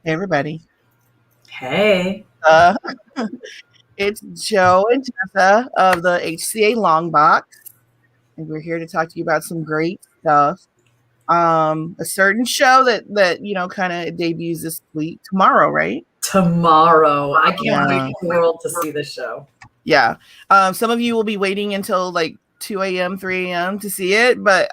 Hey, everybody. Hey. Uh, it's Joe and Tessa of the HCA Longbox, and we're here to talk to you about some great stuff. A certain show that kind of debuts this week tomorrow, right? Tomorrow. I can't wait for the world to see this show. Yeah. Some of you will be waiting until like 2 a.m., 3 a.m. to see it, but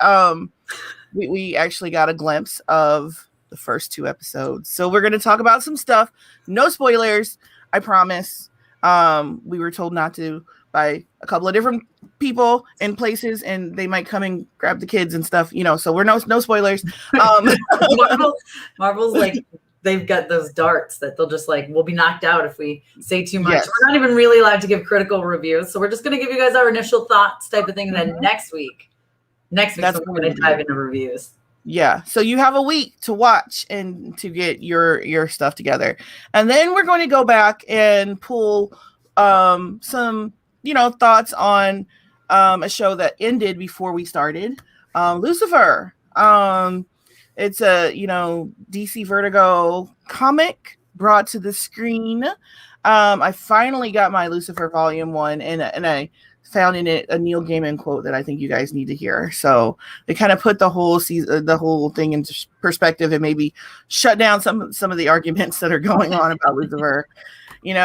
we actually got a glimpse of the first 2 episodes. So we're going to talk about some stuff. No spoilers, I promise. We were told not to by a couple of different people and places, and they might come and grab the kids and stuff, so we're no spoilers. Marvel's like, they've got those darts that they'll just like, we'll be knocked out if we say too much. Yes. We're not even really allowed to give critical reviews. So we're just going to give you guys our initial thoughts type of thing. And then next week, we're going to dive into reviews. Yeah. So you have a week to watch and to get your stuff together. And then we're going to go back and pull some, thoughts on a show that ended before we started. Lucifer. It's a, DC Vertigo comic brought to the screen. I finally got my Lucifer Volume 1 and I found in it a Neil Gaiman quote that I think you guys need to hear. So they kind of put the whole season, the whole thing into perspective and maybe shut down some of the arguments that are going on about Lucifer. I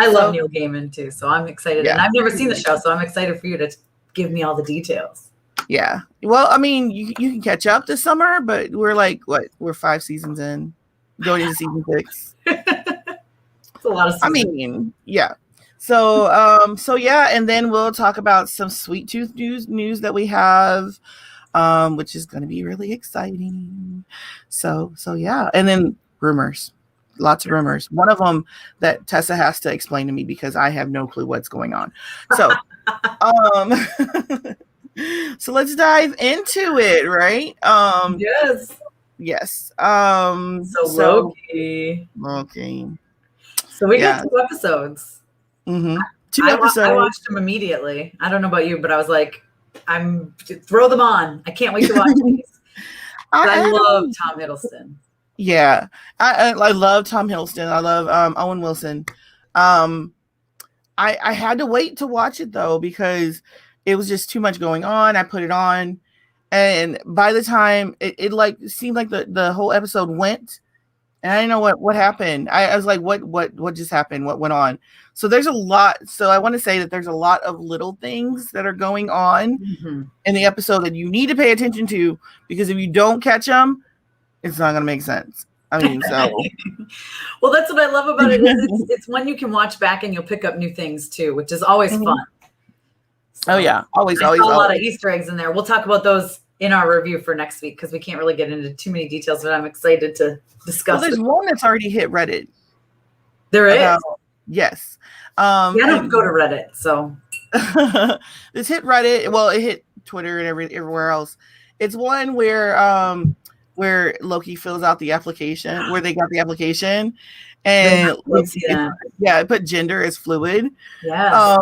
love Neil Gaiman too, so I'm excited. Yeah. And I've never seen the show, so I'm excited for you to give me all the details. Yeah. Well, I mean, you can catch up this summer, but we're 5 seasons in, going into season 6. It's a lot of seasons. I mean, yeah. So yeah, and then we'll talk about some Sweet Tooth news that we have, which is going to be really exciting. So yeah, and then rumors, lots of rumors. One of them that Tessa has to explain to me because I have no clue what's going on. So, so let's dive into it, right? Yes. So Loki. So we got 2 episodes. Mm-hmm. 2 episodes. I watched them immediately. I don't know about you, but I was like, throw them on. I can't wait to watch these. I love Tom Hiddleston. Yeah, I love Tom Hiddleston. I love Owen Wilson. I had to wait to watch it though because it was just too much going on. I put it on, and by the time it like seemed like the whole episode went, and I didn't know what happened. I was like, what just happened? What went on? So there's a lot. So I want to say that there's a lot of little things that are going on in the episode that you need to pay attention to, because if you don't catch them, it's not going to make sense. I mean, so. Well, that's what I love about it. It's one you can watch back and you'll pick up new things too, which is always fun. So, oh yeah, always. A lot of Easter eggs in there. We'll talk about those in our review for next week because we can't really get into too many details, but I'm excited to discuss. Well, there's one that's already hit Reddit. There is. Yes. I don't go to Reddit, so. This hit Reddit. Well, it hit Twitter and everywhere else. It's one where Loki fills out the application, where they got the application, and it put gender as fluid. Yeah,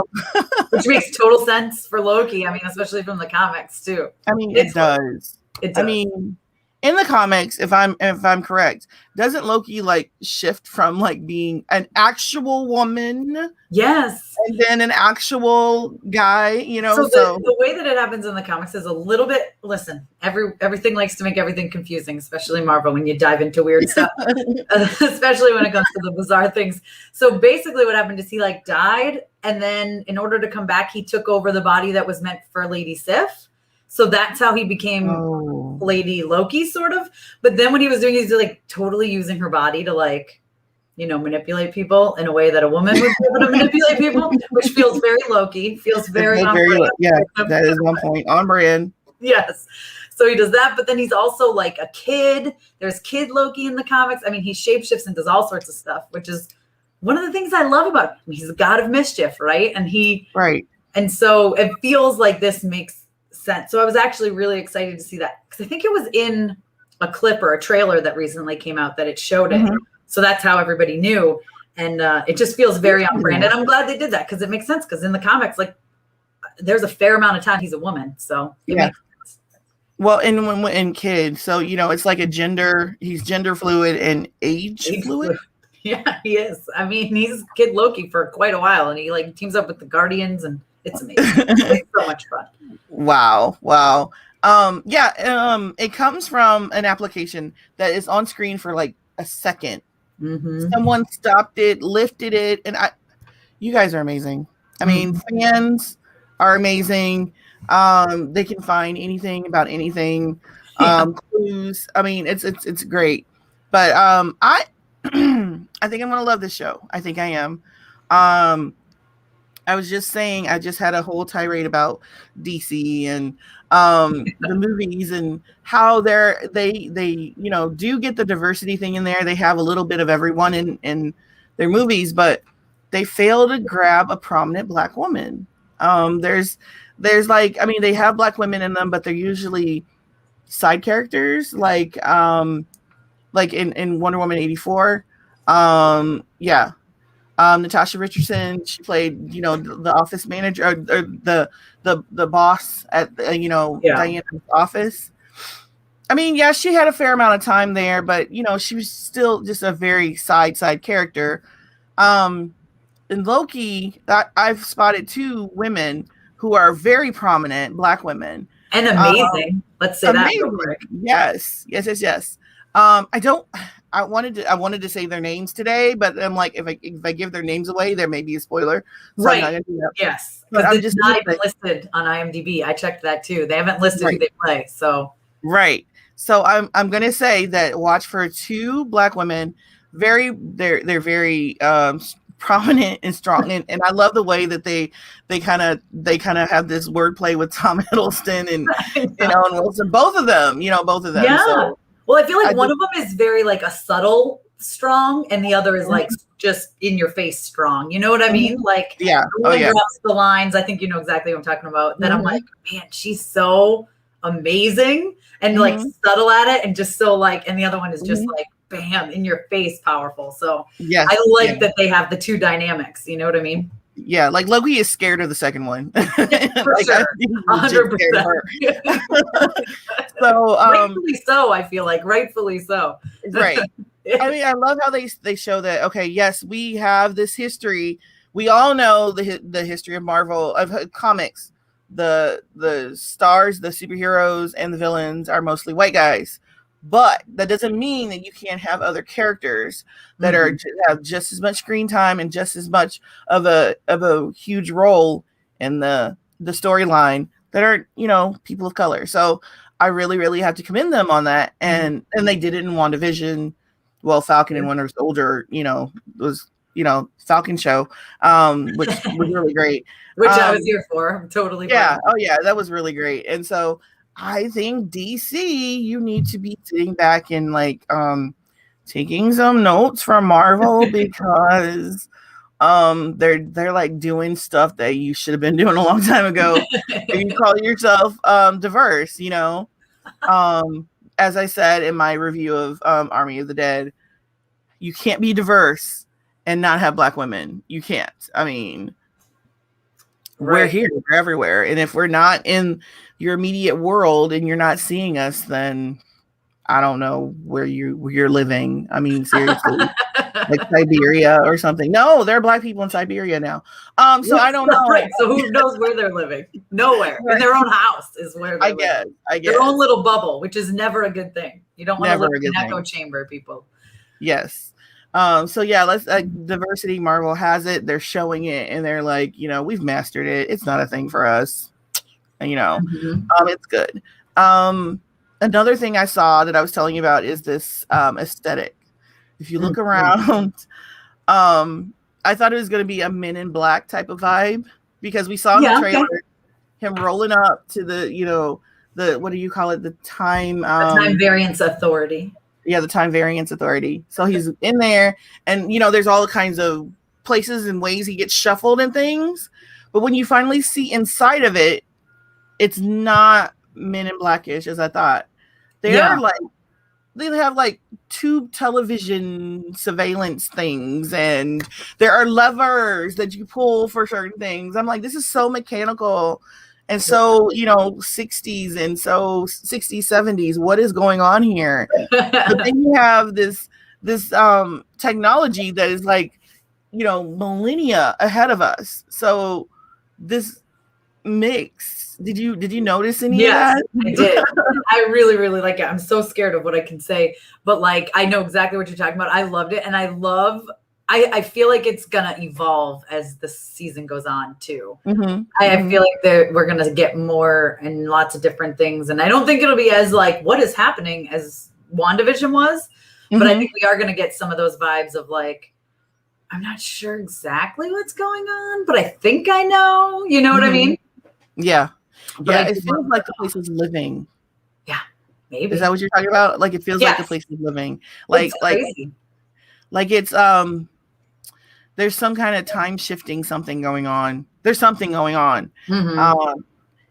which makes total sense for Loki. I mean, especially from the comics too. I mean, it does. It does. I mean, in the comics, if I'm correct, doesn't Loki like shift from like being an actual woman? Yes. And then an actual guy, So the way that it happens in the comics is a little bit, listen, everything likes to make everything confusing, especially Marvel when you dive into weird stuff, especially when it comes to the bizarre things. So basically what happened is he like died. And then in order to come back, he took over the body that was meant for Lady Sif. So that's how he became Lady Loki, sort of. But then what he was doing is like totally using her body to like, manipulate people in a way that a woman would be able to manipulate people, which feels very Loki, feels very on brand. Yeah, that is one point on brand. Yes. So he does that, but then he's also like a kid. There's Kid Loki in the comics. I mean, he shapeshifts and does all sorts of stuff, which is one of the things I love about him. He's a god of mischief, right? And so it feels like this makes sense. So I was actually really excited to see that because I think it was in a clip or a trailer that recently came out that it showed it. So that's how everybody knew. And it just feels very on brand. And I'm glad they did that because it makes sense. Because in the comics, like there's a fair amount of time he's a woman. So it makes sense. Well, and kids, so it's like a gender. He's gender fluid and age fluid. Yeah, he is. I mean, he's Kid Loki for quite a while, and he like teams up with the Guardians, and it's amazing. It's so much fun. Wow. Yeah. It comes from an application that is on screen for like a second. Mm-hmm. Someone stopped it, lifted it, and you guys are amazing. I mean, fans are amazing. They can find anything about anything. Clues. I mean, it's great. But I I think I'm gonna love this show. I think I am. I was just saying, I just had a whole tirade about DC and the movies and how they do get the diversity thing in there. They have a little bit of everyone in their movies, but they fail to grab a prominent Black woman. There's like, I mean, they have Black women in them, but they're usually side characters, like in Wonder Woman 84. Yeah. Natasha Richardson, she played, the office manager or the boss at Diana's office. I mean, yeah, she had a fair amount of time there, but she was still just a very side character. In Loki, I've spotted 2 women who are very prominent Black women and amazing. Let's say amazing. That real quick. Yes. I wanted to say their names today, but I'm like, if I give their names away, there may be a spoiler. So right. I'm not gonna do that. Yes. Because it's not even listed on IMDb. I checked that too. They haven't listed who they play. So right. So I'm gonna say that watch for 2 Black women. They're very prominent and strong, and I love the way that they kind of have this wordplay with Tom Hiddleston and Owen Wilson. Both of them. Yeah. So, well, I feel like one of them is very like a subtle strong, and the other is like just in your face strong. You know what I mean? Like, yeah, drops the lines. I think you know exactly what I'm talking about. That I'm like, man, she's so amazing and like subtle at it, and just so like, and the other one is just like, bam, in your face, powerful. So yeah, I like that they have the 2 dynamics. You know what I mean? Yeah, like Loki is scared of the second one. For sure. 100%. So rightfully so, I feel like rightfully so. Right. I mean, I love how they show that, okay, yes, we have this history. We all know the history of Marvel, of comics. The stars, the superheroes, and the villains are mostly white guys. But that doesn't mean that you can't have other characters that have just as much screen time and just as much of a huge role in the storyline that are, people of color. So I really, really have to commend them on that. And they did it in WandaVision. Well, Falcon and Winter Soldier, was, Falcon show, which was really great. Which I was here for. I'm totally. Yeah. Oh yeah. That was really great. And so I think DC, you need to be sitting back and like taking some notes from Marvel because they're like doing stuff that you should have been doing a long time ago. If you call yourself diverse, as I said in my review of Army of the Dead, you can't be diverse and not have Black women. You can't. I mean, we're here, we're everywhere. And if we're not in your immediate world and you're not seeing us, then I don't know where you're living. I mean, seriously, like Siberia or something. No, there are Black people in Siberia now. So I don't know. Right. So who knows where they're living? Nowhere. In their own house is where they're living. I guess. Their own little bubble, which is never a good thing. You don't want to live in an echo chamber, people. Yes. So yeah, let's diversity. Marvel has it. They're showing it, and they're like, we've mastered it. It's not a thing for us. And, it's good. Another thing I saw that I was telling you about is this aesthetic. If you look around, I thought it was going to be a Men in Black type of vibe because we saw in the trailer him rolling up to the, the what do you call it? The time variance authority. Yeah, the time variance authority. So he's in there, and there's all kinds of places and ways he gets shuffled and things. But when you finally see inside of it, it's not Men in Blackish as I thought. They're like, they have like tube television surveillance things, and there are levers that you pull for certain things. I'm like, this is so mechanical and so 60s and so 60s 70s. What is going on here? But then you have this technology that is like millennia ahead of us. So this mix, did you notice any of that? I did. I really, really like it. I'm so scared of what I can say, but like I know exactly what you're talking about. I loved it, and I feel like it's gonna evolve as the season goes on too. I feel like we're gonna get more and lots of different things, and I don't think it'll be as like what is happening as WandaVision was, but I think we are gonna get some of those vibes of like, I'm not sure exactly what's going on, but I think I know. You know what I mean? Yeah. But it feels like the place is living. Yeah, maybe. Is that what you're talking about? Like it feels like the place is living. Like it's crazy. Like it's there's some kind of time shifting something going on. There's something going on. And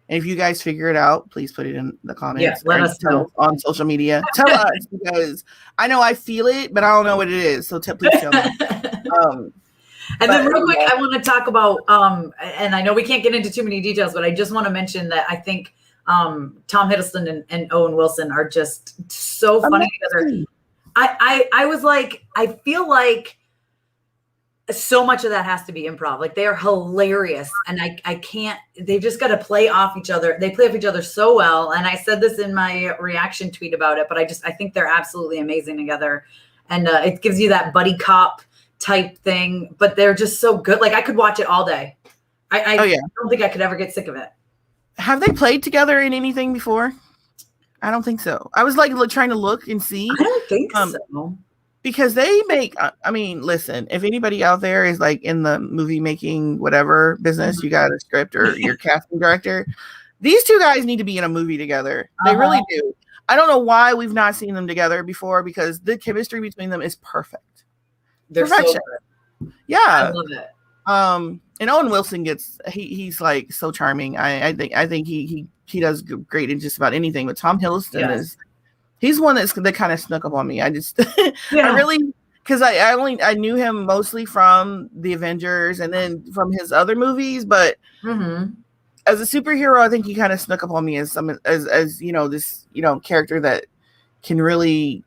if you guys figure it out, please put it in the comments. Yeah, let us know on social media. Tell us, because I know I feel it, but I don't know what it is. So please tell me. And then real quick, I want to talk about, and I know we can't get into too many details, but I just want to mention that I think Tom Hiddleston and Owen Wilson are just so funny together. I was like, I feel like so much of that has to be improv. Like they are hilarious, and I can't. They just got to play off each other. They play off each other so well. And I said this in my reaction tweet about it, but I think they're absolutely amazing together, and it gives you that buddy cop type thing. But they're just so good. Like I could watch it all day. I don't think I could ever get sick of it. Have they played together in anything before? I don't think so. I was like trying to look and see. I don't think so. Because they make, I mean, listen, if anybody out there is like in the movie making whatever business, you got a script or your casting director, these two guys need to be in a movie together. They really do. I don't know why we've not seen them together before, because the chemistry between them is perfect. They're perfection. So good. Yeah. I love it. And Owen Wilson he's like so charming. I think he does great in just about anything. But Tom Hiddleston he's one that kind of snuck up on me. I just I really, because I knew him mostly from the Avengers and then from his other movies, but as a superhero, I think he kind of snuck up on me as this character that can really,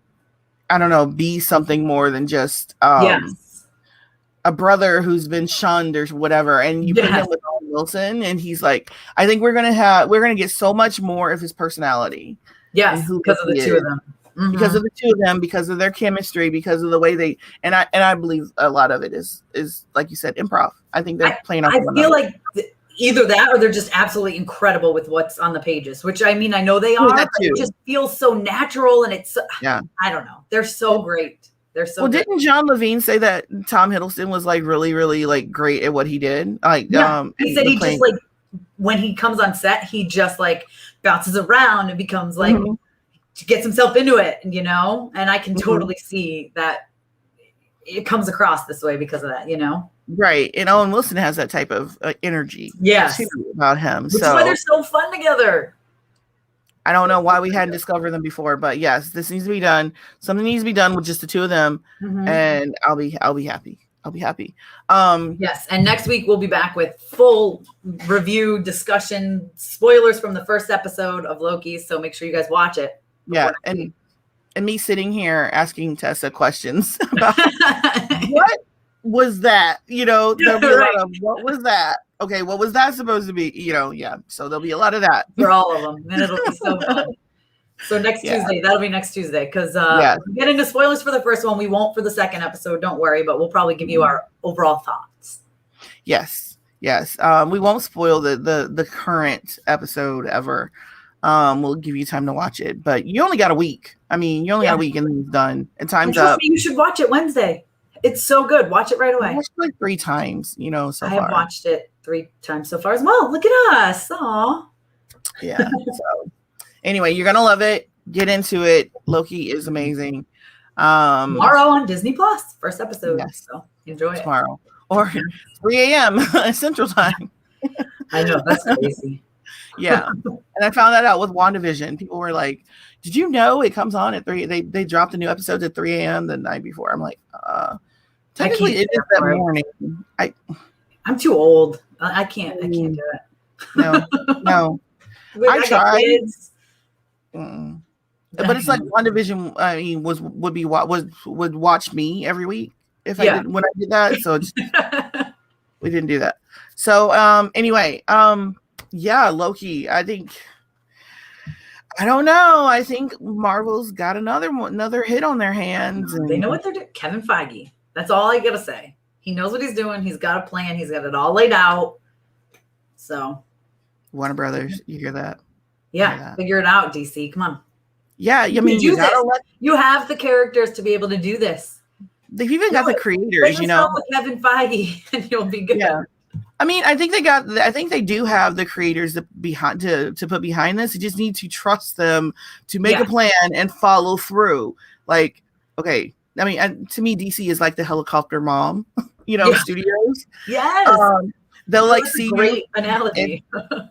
I don't know, be something more than just a brother who's been shunned or whatever. And you put him with Owen Wilson, and he's like, I think we're gonna get so much more of his personality. Yes, because of the two of them. Because of the two of them, because of their chemistry, because of the way they and I believe a lot of it is like you said, improv. I think they're playing off. I feel like either that or they're just absolutely incredible with what's on the pages. Which I mean, I know they are, but it just feels so natural, and it's I don't know. They're so great. They're so. Well, good. Didn't John Levine say that Tom Hiddleston was like really, really like great at what he did? Like, he said he just like when he comes on set, he just like bounces around and becomes like gets himself into it, and I can totally see that it comes across this way because of that, Right. And Owen Wilson has that type of energy about him. Which is why they're so fun together. I don't know why we hadn't discovered them before, but yes, this needs to be done. Something needs to be done with just the two of them, and I'll be happy. I'll be happy. Yes, and next week we'll be back with full review, discussion, spoilers from the first episode of Loki. So make sure you guys watch it. Yeah, and me sitting here asking Tessa questions about what was that? There'll be a lot of what was that? Okay, what was that supposed to be? So there'll be a lot of that for all of them, and it'll be so fun. So next Tuesday, that'll be next Tuesday, because we get into spoilers for the first one. We won't for the second episode, don't worry, but we'll probably give you our overall thoughts. Yes. We won't spoil the current episode ever. We'll give you time to watch it, but you only got a week. I mean, you only got a week and then it's done. And time's up. You should watch it Wednesday. It's so good. Watch it right away. I watched it like 3 times, so far. I have watched it 3 times so far as well. Look at us. Aw. Yeah. So anyway, you're gonna love it. Get into it. Loki is amazing. Tomorrow on Disney Plus, first episode. Yes. So enjoy it. Tomorrow. Or 3 a.m. Central Time. I know, that's crazy. Yeah. And I found that out with WandaVision. People were like, did you know it comes on at 3? They dropped the new episodes at 3 a.m. the night before. I'm like, technically it is that morning. I'm too old. I can't do it. No. I got tried. kids. But it's like WandaVision. I mean, would watch me every week if I did when I did that. So it's, we didn't do that. So anyway, yeah, Loki. I don't know. I think Marvel's got another hit on their hands. They know what they're doing. Kevin Feige. That's all I gotta say. He knows what he's doing. He's got a plan. He's got it all laid out. So, Warner Brothers, you hear that? Yeah, figure it out, DC. Come on. Yeah, I mean, you have the characters to be able to do this. They've even got the creators, you know. With Kevin Feige, and you'll be good. Yeah. I mean, I think they do have the creators to put behind this. You just need to trust them to make a plan and follow through. Like, okay, I mean, to me, DC is like the helicopter mom, studios. Yes. They'll like see great analogy.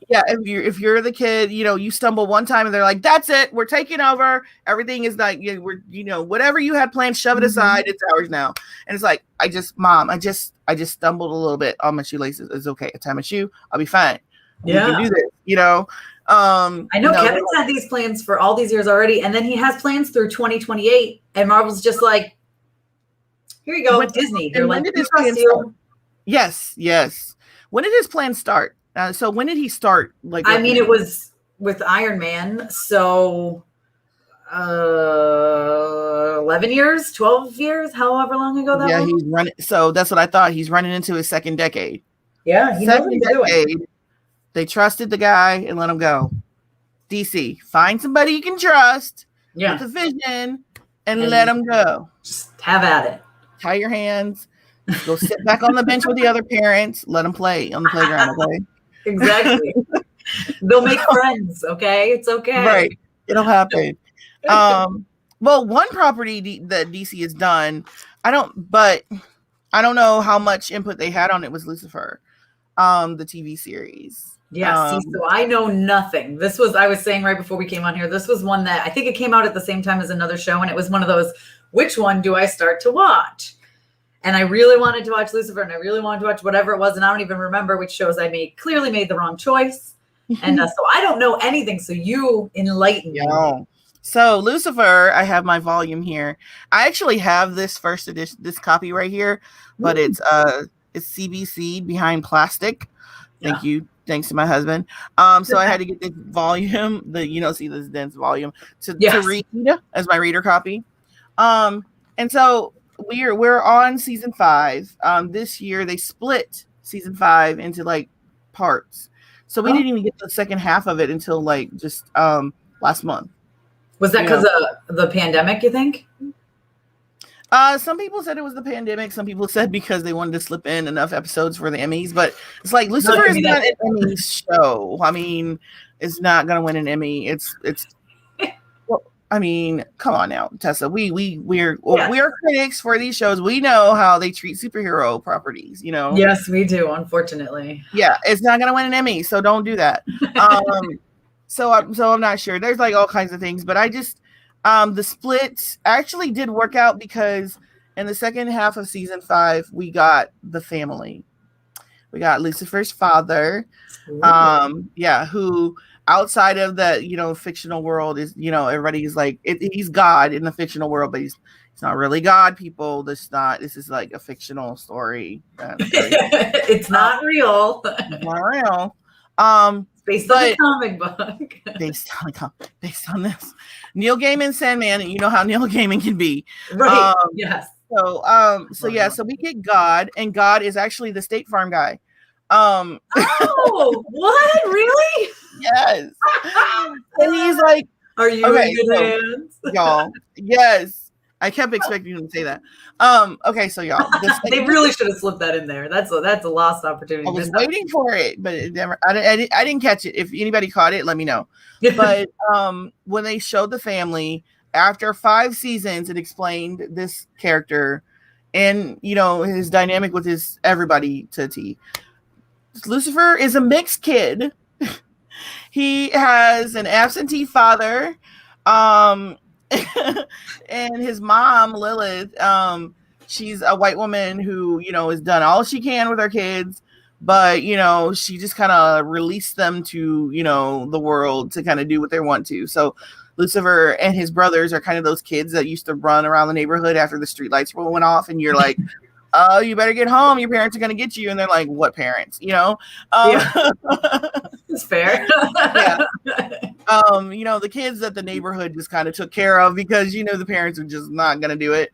If you're the kid, you stumble one time and they're like, "That's it, we're taking over. Everything is like, whatever you had planned, shove it aside. It's ours now." And it's like, I just stumbled a little bit on my shoelaces. It's okay. I tie my shoe. I'll be fine. We can do this. I know Kevin's had these plans for all these years already, and then he has plans through 2028, and Marvel's just like, "Here you go, Disney." They're like, Yes. When did his plan start? So when did he start? Like, I mean, it was with Iron Man. So 11 years, 12 years, however long ago that was. He's running. So that's what I thought. He's running into his second decade. Yeah, he knows what he's doing. They trusted the guy and let him go. DC, find somebody you can trust with a vision and let him go. Just have at it. Tie your hands. Go sit back on the bench with the other parents. Let them play on the playground, okay? Exactly. They'll make friends, okay? It's okay. Right. It'll happen. Well, one property that DC has done, I don't know how much input they had on it, was Lucifer, the TV series. Yeah, so I know nothing. I was saying right before we came on here, this was one that I think it came out at the same time as another show, and it was one of those, which one do I start to watch? And I really wanted to watch Lucifer, and I really wanted to watch whatever it was, and I don't even remember which shows I made. Clearly made the wrong choice. And so I don't know anything, so you enlighten me. So Lucifer, I have my volume here. I actually have this first edition, this copy right here, but it's CBC behind plastic. Thank you. Thanks to my husband. So I had to get this volume, see this dense volume to read as my reader copy. And so we're on season 5. This year they split season 5 into like parts. So we didn't even get the second half of it until like just last month. Was that because of the pandemic, you think? Some people said it was the pandemic. Some people said because they wanted to slip in enough episodes for the Emmys. But it's like Lucifer is not an Emmy show. I mean, it's not going to win an Emmy. It's. Well, I mean, come on now, Tessa. We're critics for these shows. We know how they treat superhero properties. Yes, we do. Unfortunately. Yeah, it's not going to win an Emmy, so don't do that. So I'm not sure. There's like all kinds of things, but I just. The split actually did work out because in the second half of season 5, we got the family. We got Lucifer's father, who outside of the, fictional world is, everybody's like, he's God in the fictional world, but he's not really God, people. This is like a fictional story. It's not real. It's not real. Based on the comic book. based on this. Neil Gaiman, Sandman, and you know how Neil Gaiman can be. Right. Yes. So we get God, and God is actually the State Farm guy. Oh, what? Really? Yes. And he's like, are you in good hands? Y'all, yes. I kept expecting him to say that. Okay, so y'all, they really should have slipped that in there. That's a lost opportunity. I was waiting for it, but it never. I didn't catch it. If anybody caught it, let me know. But when they showed the family after 5 seasons, it explained this character and his dynamic with his everybody to a T. Lucifer is a mixed kid. He has an absentee father. And his mom, Lilith, she's a white woman who, has done all she can with her kids, but she just kind of released them to the world to kind of do what they want to. So Lucifer and his brothers are kind of those kids that used to run around the neighborhood after the streetlights went off, and you're like, oh, you better get home, your parents are going to get you. And they're like, what parents? Yeah. It's fair. Yeah. The kids that the neighborhood just kind of took care of because the parents are just not going to do it.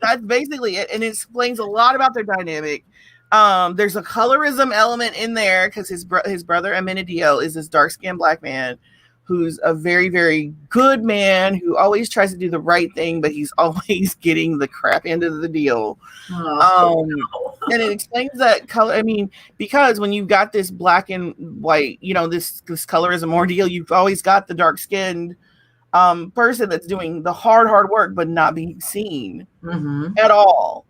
That's basically it, and it explains a lot about their dynamic. There's a colorism element in there because his brother Amenadiel is this dark-skinned black man who's a very, very good man who always tries to do the right thing, but he's always getting the crap end of the deal. And it explains that color. I mean, because when you've got this black and white, this colorism ordeal, you've always got the dark-skinned person that's doing the hard work, but not being seen at all.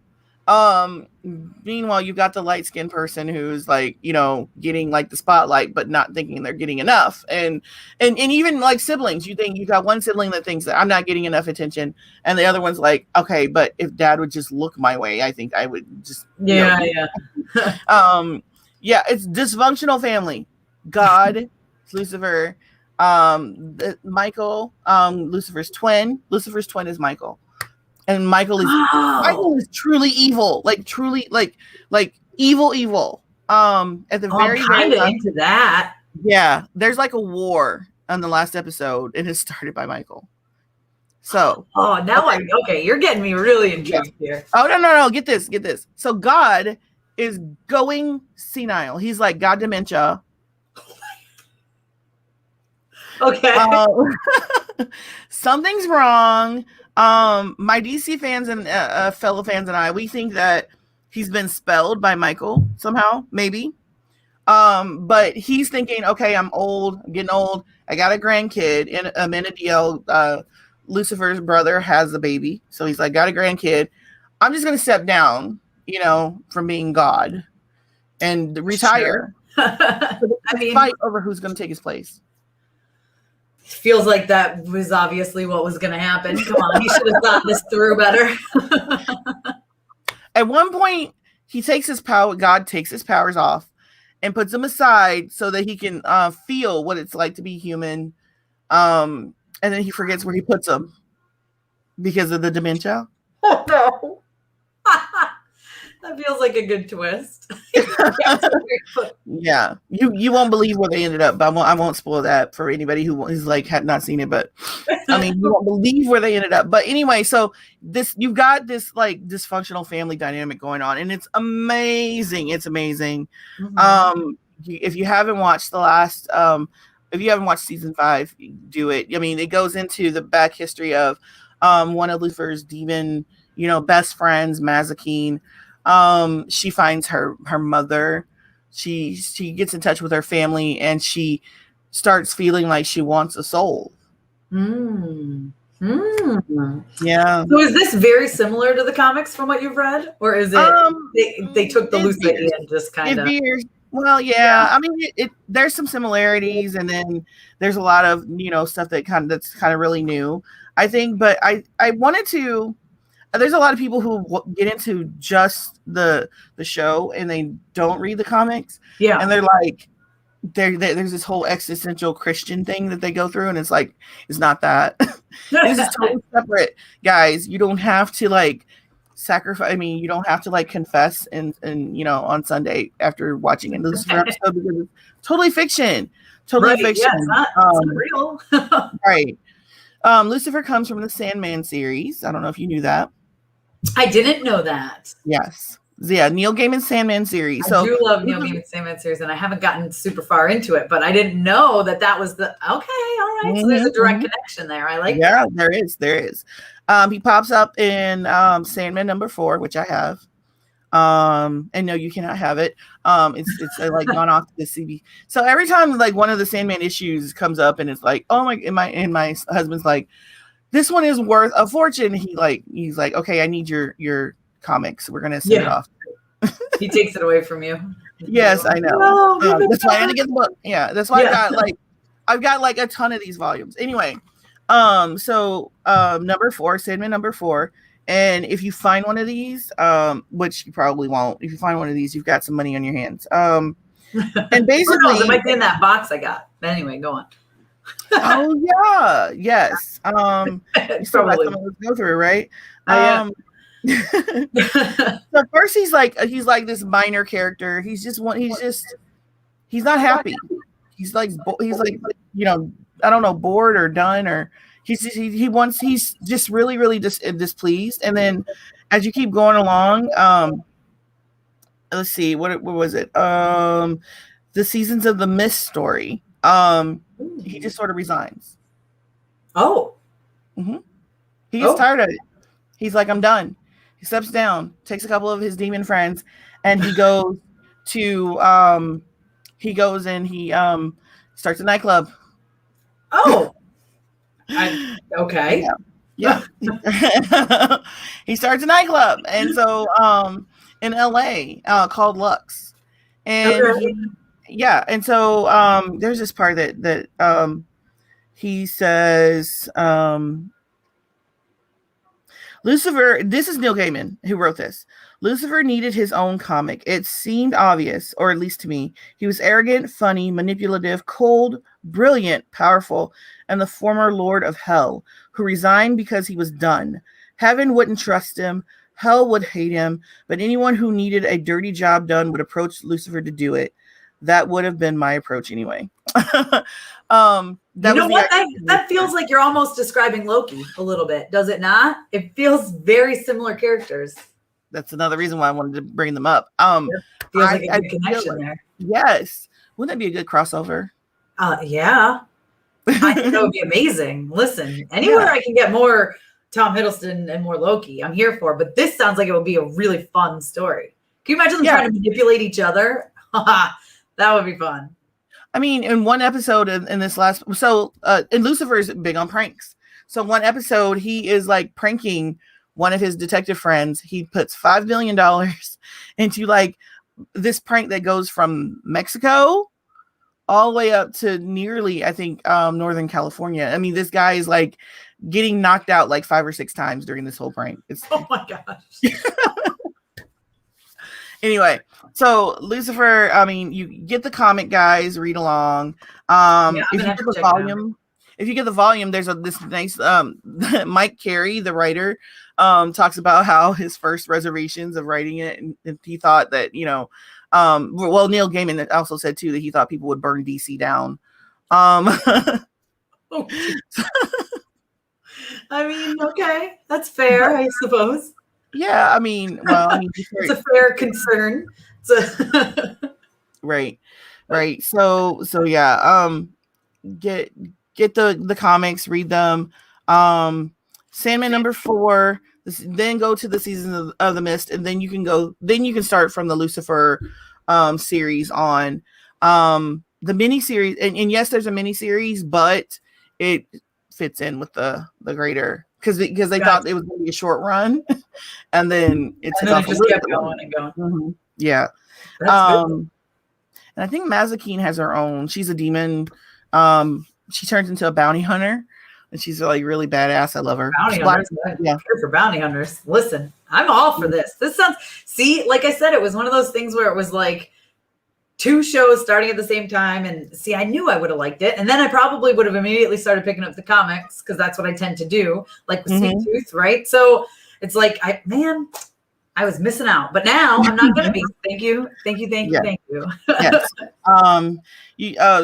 Meanwhile, you've got the light-skinned person who's like, getting like the spotlight, but not thinking they're getting enough. And even like siblings, you think you've got one sibling that thinks that I'm not getting enough attention, and the other one's like, okay, but if dad would just look my way, I think I would just yeah. It's dysfunctional family. God, Lucifer, Michael, Lucifer's twin. Lucifer's twin is Michael. And Michael is truly evil, like truly like evil. At the very into that. Yeah, there's like a war on the last episode, and it's started by Michael. So you're getting me really intrigued here. Oh no, get this. So God is going senile. He's like got dementia. Okay. Something's wrong. My DC fans and fellow fans and I, we think that he's been spelled by Michael somehow, maybe. But he's thinking, okay, I'm old, I'm getting old. I got a grandkid, and Amenadiel, Lucifer's brother, has a baby. So he's like, got a grandkid. I'm just going to step down, from being God and retire. Sure. Fight over who's going to take his place. Feels like that was obviously what was going to happen. Come on, he should have thought this through better. At one point, God takes his powers off and puts them aside so that he can feel what it's like to be human. And then he forgets where he puts them because of the dementia. Oh no. That feels like a good twist. Yeah, you won't believe where they ended up, but I won't spoil that for anybody who is like had not seen it. But you won't believe where they ended up. But anyway, so you've got this like dysfunctional family dynamic going on, and it's amazing. It's amazing. If you haven't watched if you haven't watched season 5, do it. I mean, it goes into the back history of one of Lucifer's demon, best friends, Mazikeen. She finds her mother. She gets in touch with her family, and she starts feeling like she wants a soul. Yeah. So is this very similar to the comics from what you've read, or is it they took the Lucy and just kind of? Well, yeah. I mean, there's some similarities, and then there's a lot of stuff that's kind of really new, I think. But I wanted to. There's a lot of people who get into just the show and they don't read the comics. Yeah. And they're like, there's this whole existential Christian thing that they go through. And it's like, it's not that. This is totally separate, guys. You don't have to like sacrifice. I mean, you don't have to like confess and on Sunday after watching a Lucifer episode because it's totally fiction. Totally fiction. Yeah, it's not real. Right. Lucifer comes from the Sandman series. I don't know if you knew that. I didn't know that. Yes. Yeah, Neil Gaiman's Sandman series. I do love Neil Gaiman's Sandman series, and I haven't gotten super far into it, but I didn't know that was the all right. So there's a direct connection there. I like that. Yeah, there is. He pops up in Sandman number 4, which I have. And no, you cannot have it. It's like gone off to the CB. So every time like one of the Sandman issues comes up, and it's like, oh my, and my husband's like, this one is worth a fortune. He's like, okay, I need your comics. We're gonna send it off. He takes it away from you. Yes, I know. That's why I had to get the book. Yeah, that's why I've got like a ton of these volumes. Anyway, so number 4, Sandman number 4, And if you find one of these, which you probably won't, if you find one of these, you've got some money on your hands. And basically, who knows? It might be in that box I got. But anyway, go on. Oh yeah, yes. You still got some of those to go through, right? So first he's like this minor character. He's not happy. He's like I don't know, bored or done, or he's just really displeased. And then as you keep going along, let's see, what was it? The Seasons of the Mist story. He just sort of resigns. Oh. Mm-hmm. He gets tired of it. He's like, I'm done. He steps down, takes a couple of his demon friends, and he goes to he starts a nightclub. Oh. Okay. Yeah. He starts a nightclub. And so in LA called Lux. And and so there's this part that he says Lucifer, this is Neil Gaiman who wrote this. Lucifer needed his own comic. It seemed obvious, or at least to me. He was arrogant, funny, manipulative, cold, brilliant, powerful, and the former Lord of Hell, who resigned because he was done. Heaven wouldn't trust him. Hell would hate him. But anyone who needed a dirty job done would approach Lucifer to do it. That would have been my approach anyway. That feels like you're almost describing Loki a little bit, does it not? It feels very similar characters. That's another reason why I wanted to bring them up. Feels like a good connection there. Yes. Wouldn't that be a good crossover? Yeah. I think that would be amazing. Listen, anywhere I can get more Tom Hiddleston and more Loki, I'm here for. But this sounds like it would be a really fun story. Can you imagine them trying to manipulate each other? That would be fun. I mean, in one episode in this last, and Lucifer's big on pranks. So one episode, he is like pranking one of his detective friends. He puts $5 million into like this prank that goes from Mexico all the way up to nearly, I think, Northern California. I mean, this guy is like getting knocked out like 5 or 6 times during this whole prank. Oh my gosh. Anyway, so Lucifer, I mean, you get the comic, guys, read along. If you get the volume, there's this nice Mike Carey, the writer, talks about how his first reservations of writing it, and he thought that, Neil Gaiman also said too that he thought people would burn DC down. I mean, okay, that's fair, I suppose. Yeah, I mean, it's a fair concern. Right. So yeah, get the comics, read them. Sandman number 4, then go to the Season of the Mist, and then you can start from the Lucifer series on. The mini series, and yes, there's a mini series, but it fits in with the greater, because they thought it was going to be a short run, and then it just kept going and going. Mm-hmm. Yeah. And I think Mazikeen has her own. She's a demon. She turns into a bounty hunter, and she's like really badass. I love her. Bounty hunters. Yeah. For bounty hunters. Listen, I'm all for this. This sounds, like I said, it was one of those things where it was like 2 shows starting at the same time. And I knew I would have liked it. And then I probably would have immediately started picking up the comics, because that's what I tend to do, like with Sweet Tooth, right? So it's like, I was missing out, but now I'm not going to be. Thank you. Yes.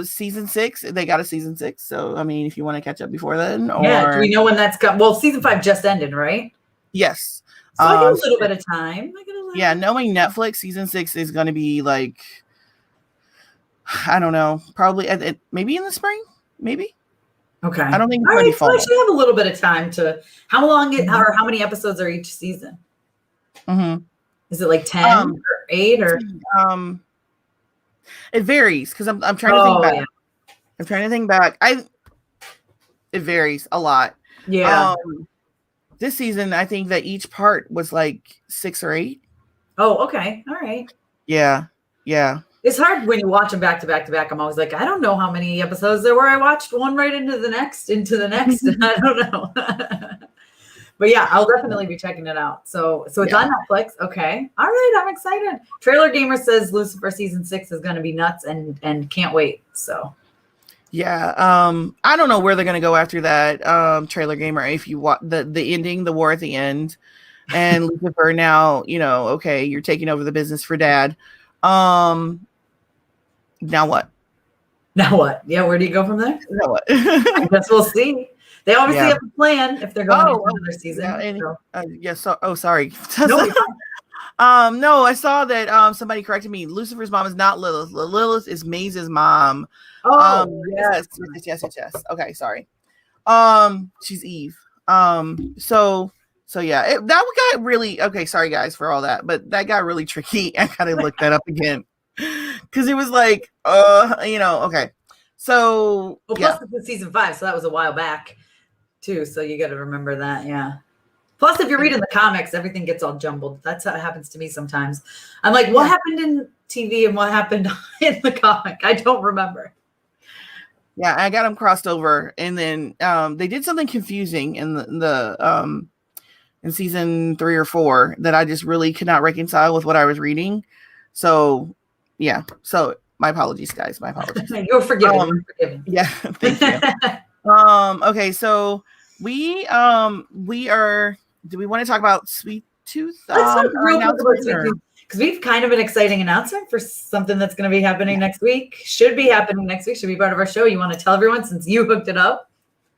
Season 6, they got a season 6. So, I mean, if you want to catch up before then, or do we know when that's come? Well, season 5 just ended, right? Yes. So I get a little bit of time. Knowing Netflix, season 6 is going to be like, I don't know, probably maybe in the spring, maybe. Okay. I don't think it's going to be fall. I should have a little bit of time to. How long? Or how many episodes are each season? Is it like 10 or 8 or? It varies, because I'm trying to think back. Yeah. I'm trying to think back. It varies a lot. Yeah. This season, I think that each part was like 6 or 8. Oh, okay. All right. Yeah. It's hard when you watch them back to back to back. I'm always like, I don't know how many episodes there were. I watched one right into the next, and I don't know. But yeah, I'll definitely be checking it out. So it's on Netflix. Okay. All right. I'm excited. Trailer Gamer says Lucifer season 6 is going to be nuts and can't wait. So. Yeah. I don't know where they're going to go after that. Trailer Gamer, if you want the ending, the war at the end, and Lucifer now, okay, you're taking over the business for Dad. Now what? Now what? Yeah, where do you go from there? Now what? I guess we'll see. They obviously have a plan if they're going into another season. Sorry. No, no, I saw that somebody corrected me. Lucifer's mom is not Lilith. Lilith is Maze's mom. Yes. Okay, sorry. She's Eve. So yeah, that got really okay. Sorry guys for all that, but that got really tricky. I gotta look that up again because it was like, okay. So plus it's season 5, so that was a while back too. So you got to remember that, yeah. Plus, if you're reading the comics, everything gets all jumbled. That's how it happens to me sometimes. I'm like, what happened in TV and what happened in the comic? I don't remember. Yeah, I got them crossed over, and then they did something confusing in the in season 3 or 4 that I just really could not reconcile with what I was reading. So yeah, so my apologies, guys. My apologies. You're forgiven. You're forgiven. Yeah, thank you. Okay, so we are. Do we want to talk about Sweet Tooth? Let's talk real quick about Sweet Tooth, because we've kind of an exciting announcement for something that's going to be happening next week. Should be happening next week. Should be part of our show. You want to tell everyone since you hooked it up?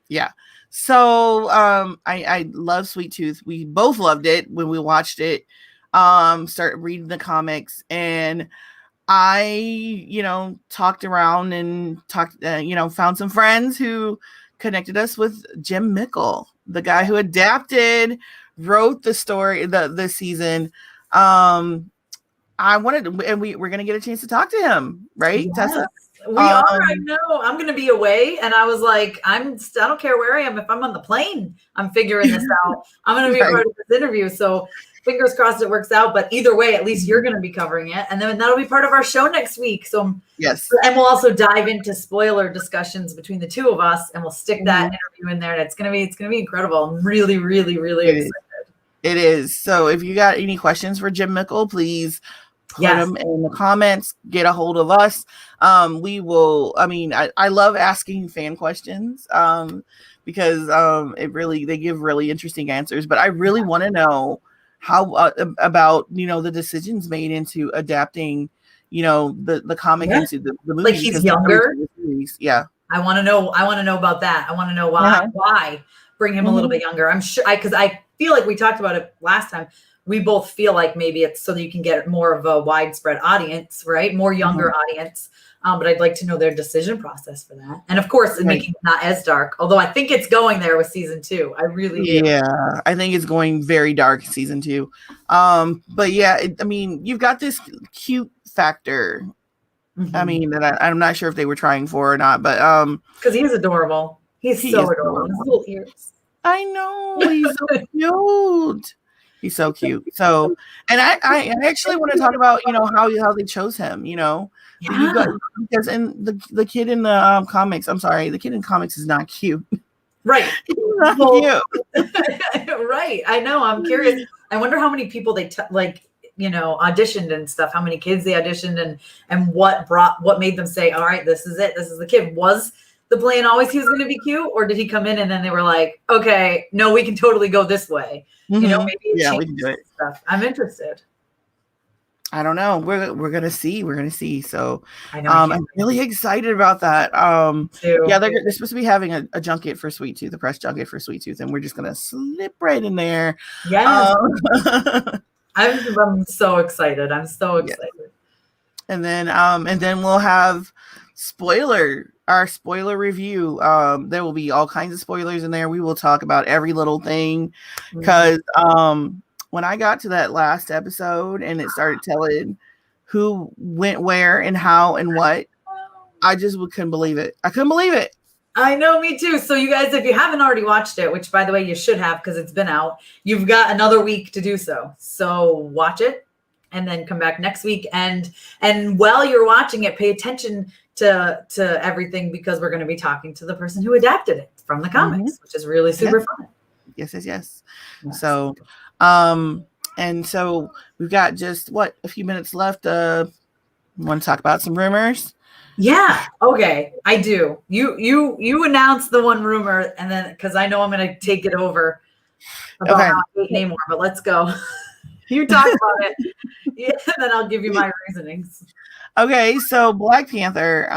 Yeah. So I love Sweet Tooth. We both loved it when we watched it. Start reading the comics, and I talked around and found some friends who connected us with Jim Mickle, the guy who wrote the story, the season. I wanted to, and we're gonna get a chance to talk to him, right, yes, Tessa? We are. I know. I'm gonna be away, and I was like, I don't care where I am. If I'm on the plane, I'm figuring this out. I'm gonna be part of this interview. So fingers crossed it works out. But either way, at least you're gonna be covering it, and then that'll be part of our show next week. So yes, and we'll also dive into spoiler discussions between the two of us, and we'll stick that interview in there. And it's gonna be incredible. I'm really, really, really excited. It is. So if you got any questions for Jim Mickle, please put them in the comments. Get a hold of us. We will. I mean, I love asking fan questions because they give really interesting answers. But I really want to know how about the decisions made into adapting the comic into the movie. Like he's younger. Yeah. I want to know about that. I want to know why bring him a little bit younger. I'm sure because I feel like we talked about it last time. We both feel like maybe it's so that you can get more of a widespread audience, right? More younger audience. But I'd like to know their decision process for that. And of course, making it not as dark, although I think it's going there with season 2. I really do. Yeah, I think it's going very dark season 2. But yeah, you've got this cute factor. I mean, that I'm not sure if they were trying for or not, but because he's adorable. He's so adorable. His little ears. I know, he's so cute. He's so cute. So, and I actually want to talk about how they chose him. Because the kid in the comics. I'm sorry, the kid in comics is not cute. Right. He's not cute. Right. I know. I'm curious. I wonder how many people they auditioned and stuff. How many kids they auditioned and what made them say, all right, this is it. This is the kid. Was the plan always he was going to be cute, or did he come in and then they were like, okay, no, we can totally go this way. Maybe we can do it. Stuff. I'm interested. I don't know. We're gonna see. We're gonna see. So I'm really excited about that. Yeah, they're supposed to be having a junket for Sweet Tooth, the press junket for Sweet Tooth, and we're just gonna slip right in there. Yes. I'm so excited. I'm so excited. Yeah. And then we'll have our spoiler review. There will be all kinds of spoilers in there. We will talk about every little thing because when I got to that last episode and it started telling who went where and how and what, I just couldn't believe it. I couldn't believe it. I know, me too. So you guys, if you haven't already watched it, which by the way, you should have because it's been out, you've got another week to do so. So watch it and then come back next week. And while you're watching it, pay attention to everything because we're going to be talking to the person who adapted it from the comics, which is really super fun. Yes. Yes. So, and so we've got just a few minutes left. Want to talk about some rumors? Yeah. Okay. I do. You announced the one rumor, and then because I know I'm going to take it over about how I hate Namor, but let's go. You talk about it, yeah, and then I'll give you my reasonings. Okay, so Black Panther.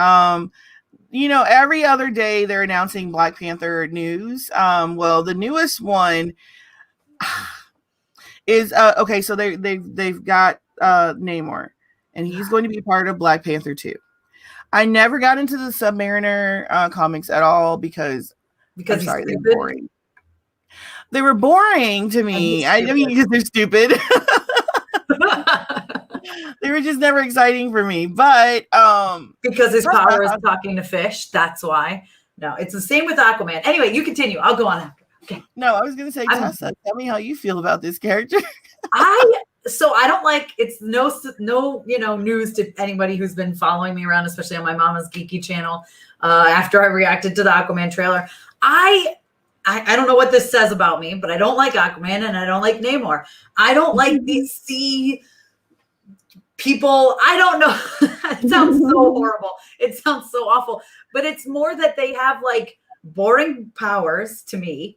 Every other day they're announcing Black Panther news. Well, the newest one is okay. So they've got Namor, and he's going to be part of Black Panther 2. I never got into the Submariner comics at all because I'm sorry, they're boring. They were boring to me. I mean, because they're stupid. They were just never exciting for me. But because his power is talking to fish. That's why. No, it's the same with Aquaman. Anyway, you continue. I'll go on after. Okay. No, I was going to say, Tessa, tell me how you feel about this character. I don't like, it's no news to anybody who's been following me around, especially on my Mama's Geeky channel. After I reacted to the Aquaman trailer, I don't know what this says about me, but I don't like Aquaman and I don't like Namor. I don't like these sea people. I don't know. It sounds so horrible. It sounds so awful, but it's more that they have like boring powers to me.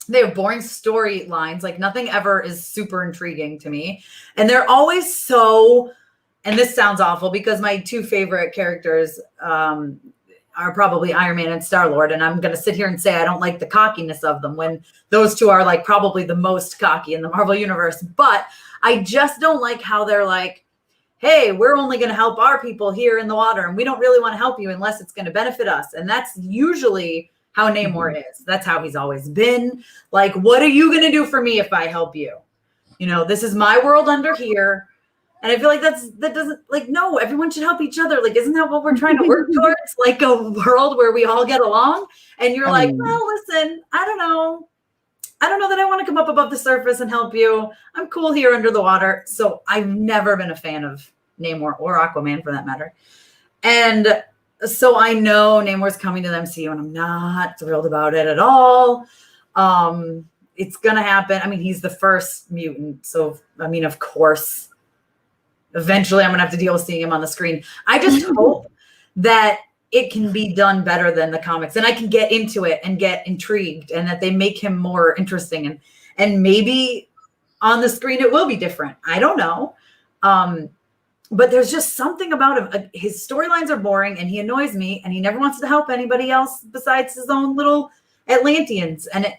They have boring storylines. Like nothing ever is super intriguing to me. And they're always so, and this sounds awful because my two favorite characters are probably Iron Man and Star-Lord. And I'm going to sit here and say I don't like the cockiness of them when those two are like probably the most cocky in the Marvel universe. But I just don't like how they're like, hey, we're only going to help our people here in the water. And we don't really want to help you unless it's going to benefit us. And that's usually how Namor is. That's how he's always been. Like, what are you going to do for me if I help you? This is my world under here. And I feel like that doesn't, like, no, everyone should help each other. Like, isn't that what we're trying to work towards? Like a world where we all get along. And you're like, well, listen, I don't know that I want to come up above the surface and help you. I'm cool here under the water. So I've never been a fan of Namor or Aquaman for that matter. And so I know Namor's coming to the MCU and I'm not thrilled about it at all. It's going to happen. I mean, he's the first mutant. So, I mean, of course, eventually I'm going to have to deal with seeing him on the screen. I just hope that it can be done better than the comics and I can get into it and get intrigued and that they make him more interesting and maybe on the screen it will be different. I don't know. But there's just something about him. His storylines are boring and he annoys me and he never wants to help anybody else besides his own little Atlanteans. And it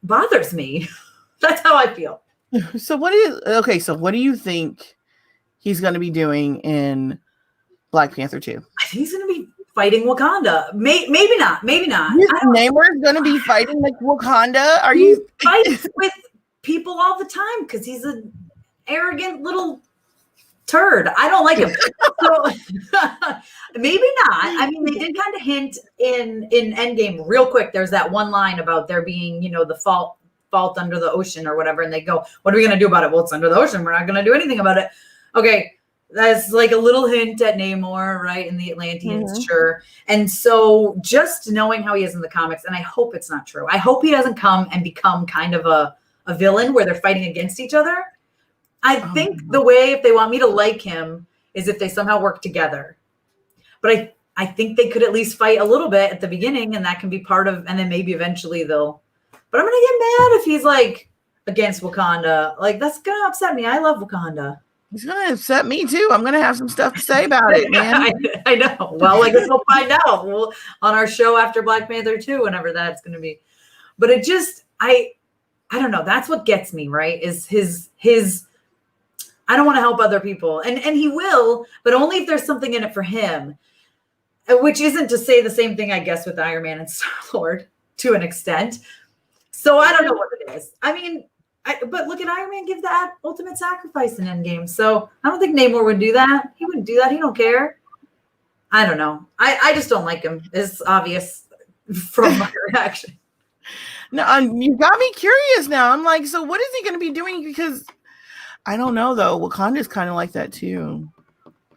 bothers me. That's how I feel. So what do you think he's going to be doing in Black Panther 2? I think he's going to be fighting Wakanda. Maybe not. Namor's going to be fighting like Wakanda? He fights with people all the time because he's an arrogant little turd. I don't like him. So maybe not. I mean, they did kind of hint in Endgame real quick. There's that one line about there being, the fault under the ocean or whatever. And they go, what are we going to do about it? Well, it's under the ocean. We're not going to do anything about it. Okay. That's like a little hint at Namor, right? In the Atlanteans, sure. And so just knowing how he is in the comics, and I hope it's not true. I hope he doesn't come and become kind of a villain where they're fighting against each other. I think the way, if they want me to like him, is if they somehow work together. But I think they could at least fight a little bit at the beginning, and that can be part of, and then maybe eventually they'll. But I'm going to get mad if he's like against Wakanda. Like, that's going to upset me. I love Wakanda. It's going to upset me too. I'm going to have some stuff to say about it, man. I know. Well, I guess we'll find out on our show after Black Panther 2, whenever that's going to be. But it just, I don't know. That's what gets me, right? Is his I don't want to help other people. And he will, but only if there's something in it for him, which isn't to say the same thing, I guess, with Iron Man and Star-Lord to an extent. So I don't know what it is. I mean, but look at Iron Man give that ultimate sacrifice in Endgame. So I don't think Namor would do that. He wouldn't do that. He don't care. I don't know. I just don't like him. It's obvious from my reaction. No, you got me curious now. I'm like, so what is he going to be doing? Because I don't know, though. Wakanda's kind of like that, too.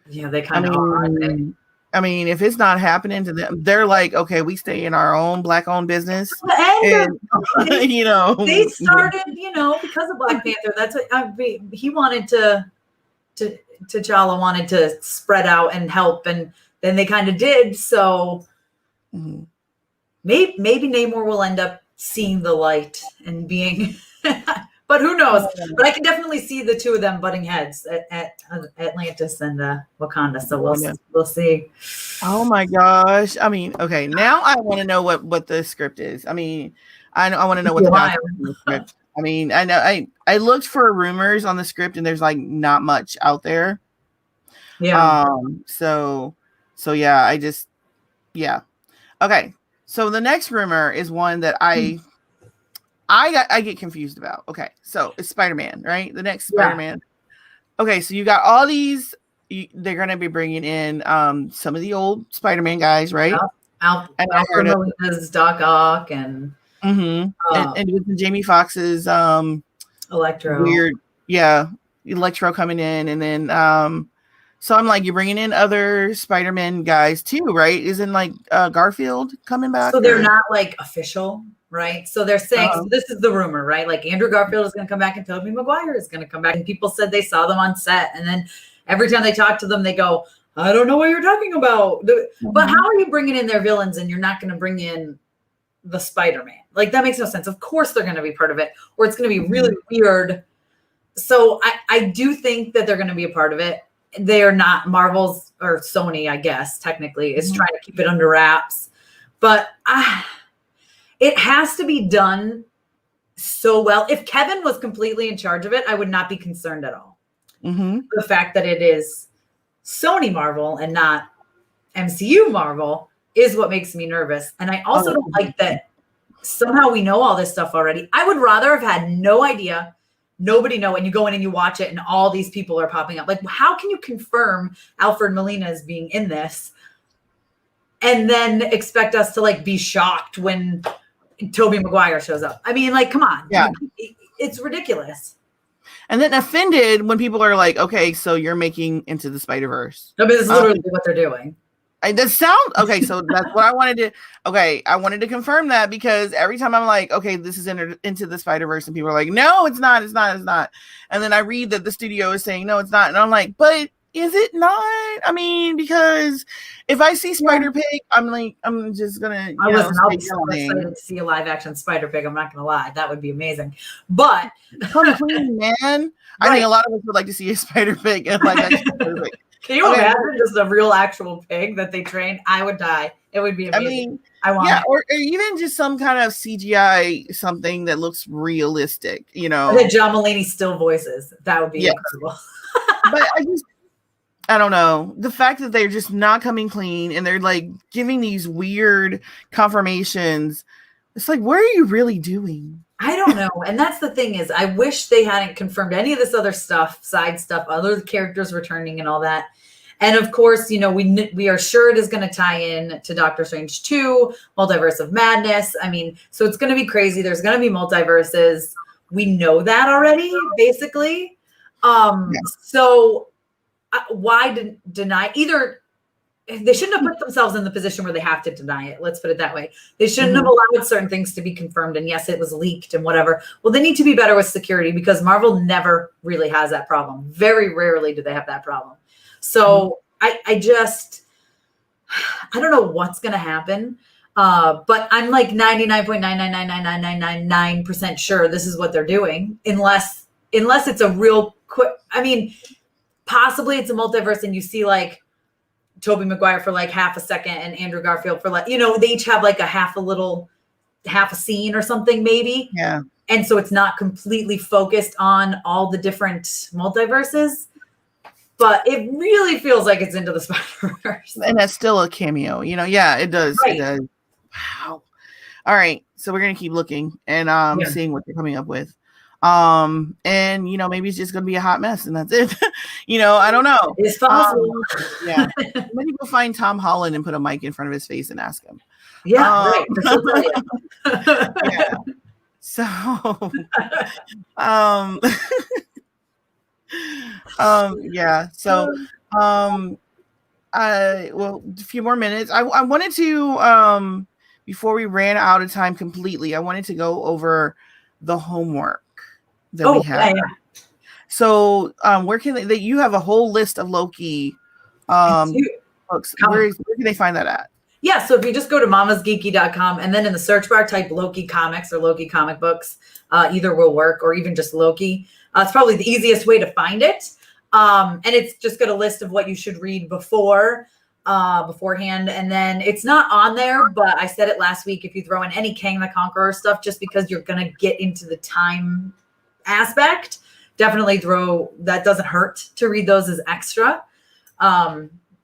Yeah, they kind of are, aren't they? I mean, if it's not happening to them, they're like, okay, we stay in our own Black-owned business, and you know, they started, you know, because of Black Panther. That's what he wanted to T'Challa wanted to spread out and help, and then they kind of did. So maybe Namor will end up seeing the light and being. But who knows? But I can definitely see the two of them butting heads at Atlantis and Wakanda. So we'll see. Oh my gosh! I mean, okay, now I want to know what the script is. I mean, I want to know what the script. I mean, I know I looked for rumors on the script, and there's like not much out there. Yeah. So yeah, Okay. So the next rumor is one that I get confused about. Okay, so it's Spider-Man, right? The next Spider-Man. Okay, so you got all these. They're going to be bringing in some of the old Spider-Man guys, right? Alfred Molina's Doc Ock and and with Jamie Foxx's Electro. Weird, Electro coming in, and then so I'm like, you're bringing in other Spider-Man guys too, right? Isn't like Garfield coming back? So they're not like official. Right. So they're saying, so this is the rumor, right? Like Andrew Garfield is going to come back and Tobey Maguire is going to come back. And people said they saw them on set. And then every time they talk to them, they go, I don't know what you're talking about. But how are you bringing in their villains and you're not going to bring in the Spider-Man? Like that makes no sense. Of course they're going to be part of it, or it's going to be really weird. So I do think that they're going to be a part of it. They are not. Marvel's or Sony, I guess, technically is trying to keep it under wraps. But it has to be done so well. If Kevin was completely in charge of it, I would not be concerned at all. The fact that it is Sony Marvel and not MCU Marvel is what makes me nervous. And I also don't like that somehow we know all this stuff already. I would rather have had no idea, nobody know, and you go in and you watch it and all these people are popping up. Like, how can you confirm Alfred Molina is being in this and then expect us to like be shocked when Tobey Maguire shows up? I mean, like, come on. Yeah. It's ridiculous. And then offended when people are like, okay, so you're making Into the Spider-Verse. No, but this is literally what they're doing. That sounds okay. So that's what I wanted to. Okay, I wanted to confirm that because every time I'm like, okay, this is Into the Spider-Verse, and people are like, no, it's not. And then I read that the studio is saying, no, it's not, and I'm like, but is it not? I mean, because if I see Spider-Pig, I'm like, I'm just gonna. I'll be so excited to see a live-action Spider-Pig. I'm not gonna lie, that would be amazing. But come clean, man. Right. I think a lot of us would like to see a Spider-Pig and live-action Spider-Pig. Can you imagine just a real actual pig that they train? I would die. It would be amazing. I mean, I want it. Or even just some kind of CGI something that looks realistic, you know. That John Mulaney still voices. That would be incredible. But I don't know. The fact that they're just not coming clean and they're like giving these weird confirmations. It's like, what are you really doing? I don't know. And that's the thing is, I wish they hadn't confirmed any of this other stuff, side stuff, other characters returning and all that. And of course, you know, we are sure it is going to tie in to Doctor Strange 2, Multiverse of Madness. I mean, so it's going to be crazy. There's going to be multiverses. We know that already, basically. So why deny either? They shouldn't have put themselves in the position where they have to deny it. Let's put it that way. They shouldn't have allowed certain things to be confirmed. And yes, it was leaked and whatever. Well, they need to be better with security because Marvel never really has that problem. Very rarely do they have that problem. So I don't know what's going to happen. But I'm like 99.9999999% sure this is what they're doing. Unless it's a real quick, I mean, possibly it's a multiverse and you see like Tobey Maguire for like half a second and Andrew Garfield for like, you know, they each have like half a scene or something maybe. Yeah. And so it's not completely focused on all the different multiverses, but it really feels like it's Into the Spider-Verse. And that's still a cameo, you know? Yeah, it does. Right. It does. Wow. All right. So we're going to keep looking and seeing what they're coming up with. And you know, maybe it's just gonna be a hot mess and that's it. You know, I don't know. It's possible. Maybe go find Tom Holland and put a mic in front of his face and ask him. Yeah, right. Yeah. So yeah. So Well, a few more minutes. I wanted to before we ran out of time completely, I wanted to go over the homework that we have. Yeah. So where can they you have a whole list of Loki books. Where can they find that at? Yeah, so if you just go to mamasgeeky.com and then in the search bar type Loki comics or Loki comic books, either will work, or even just Loki. It's probably the easiest way to find it. And it's just got a list of what you should read beforehand. And then it's not on there, but I said it last week, if you throw in any Kang the Conqueror stuff, just because you're going to get into the time aspect, definitely that doesn't hurt to read those as extra.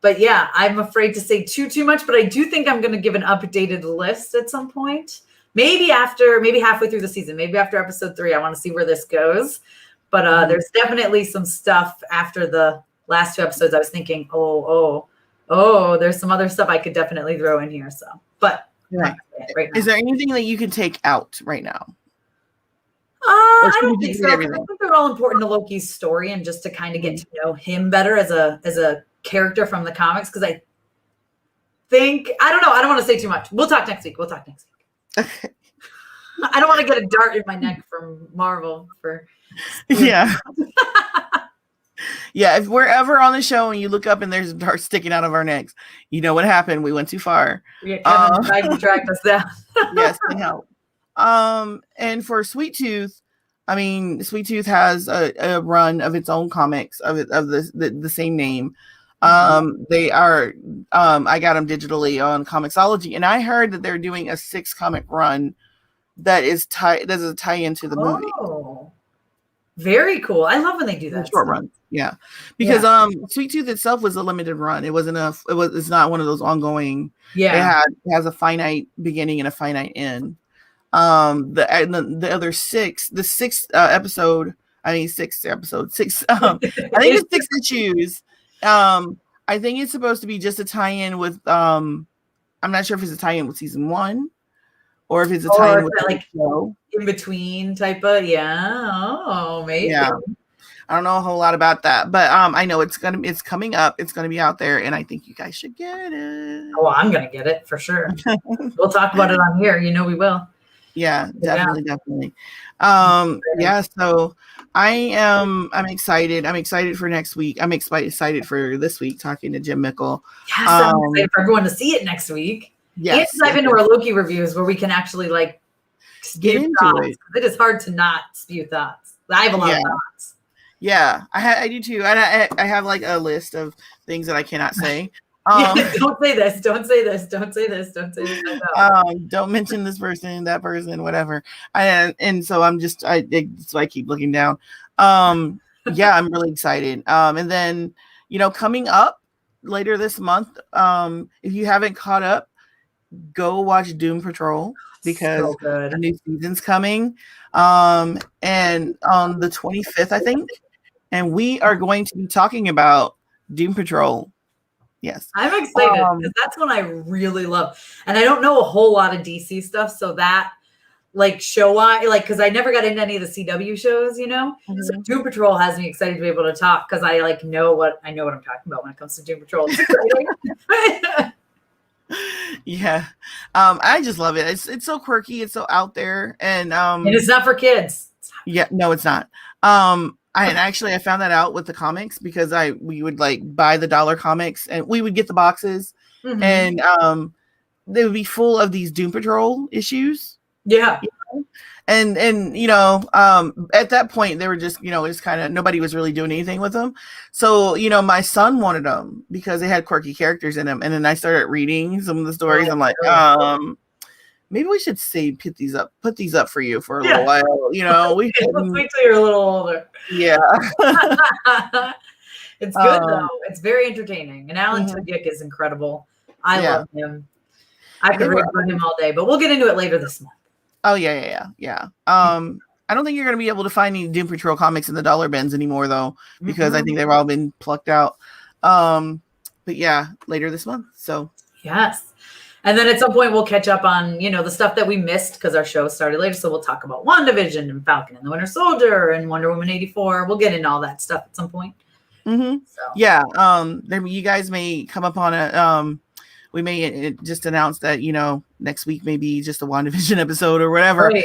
But yeah, I'm afraid to say too much, but I do think I'm going to give an updated list at some point. Maybe halfway through the season, maybe after episode 3. I want to see where this goes. But there's definitely some stuff after the last 2 episodes. I was thinking, there's some other stuff I could definitely throw in here. So, but right now. Is there anything that you can take out right now? I don't think so. I think they're all important to Loki's story, and just to kind of get to know him better as a character from the comics. Because I don't know. I don't want to say too much. We'll talk next week. Okay. I don't want to get a dart in my neck from Marvel for. Yeah. Yeah. If we're ever on the show and you look up and there's a dart sticking out of our necks, you know what happened. We went too far. Yeah, Kevin tried to track us down. Yes, they help. And for Sweet Tooth, I mean, Sweet Tooth has a run of its own comics of the same name. They are I got them digitally on Comixology, and I heard that they're doing a 6 comic run that is a tie into the movie. Oh, very cool. I love when they do that. Short run. Yeah. Because Sweet Tooth itself was a limited run. It's not one of those ongoing. Yeah. It has a finite beginning and a finite end. The other 6, the 6th episode, I think it's 6 issues. I think it's supposed to be just a tie-in with I'm not sure if it's a tie-in with season 1 or if it's a tie-in with like show. In between type of maybe. Yeah. I don't know a whole lot about that, but I know it's coming up, it's gonna be out there, and I think you guys should get it. Oh, I'm gonna get it for sure. We'll talk about it on here, we will. Yeah, definitely. So I'm excited. I'm excited for next week. I'm excited for this week talking to Jim Mickle. Yes, I'm excited for everyone to see it next week. Yes, and dive into our Loki reviews where we can actually get into thoughts. It is hard to not spew thoughts. I have a lot of thoughts. Yeah, I do too. And I have a list of things that I cannot say. Don't say this. Don't say this. Don't say this. Don't say this. Don't mention this person, that person, whatever. And so I'm just, so I keep looking down. I'm really excited. And then, coming up later this month, if you haven't caught up, go watch Doom Patrol because the new season's coming. And on the 25th, I think, and we are going to be talking about Doom Patrol. Yes. I'm excited because that's one I really love. And I don't know a whole lot of DC stuff. So that show-wise, because I never got into any of the CW shows, Mm-hmm. So Doom Patrol has me excited to be able to talk because I know what I'm talking about when it comes to Doom Patrol. Yeah. I just love it. It's so quirky, it's so out there, and it's not for kids. Yeah, no, it's not. I found that out with the comics because we would buy the dollar comics and we would get the boxes, mm-hmm. and they would be full of these Doom Patrol issues. Yeah. And at that point they were just, it's kind of, nobody was really doing anything with them. So, my son wanted them because they had quirky characters in them. And then I started reading some of the stories. I'm like, maybe we should put these up for you for a little while. Let's wait till you're a little older. Yeah. It's good though. It's very entertaining. And Alan Tudyk is incredible. I love him. I could read about him all day, but we'll get into it later this month. Oh yeah. I don't think you're going to be able to find any Doom Patrol comics in the dollar bins anymore though, because I think they've all been plucked out. But yeah, later this month. So yes. And then at some point we'll catch up on, the stuff that we missed because our show started later. So we'll talk about WandaVision and Falcon and the Winter Soldier and Wonder Woman 84. We'll get into all that stuff at some point. Mm-hmm. So Yeah. You guys may come up on a we may just announce that, next week maybe just a WandaVision episode or whatever. right.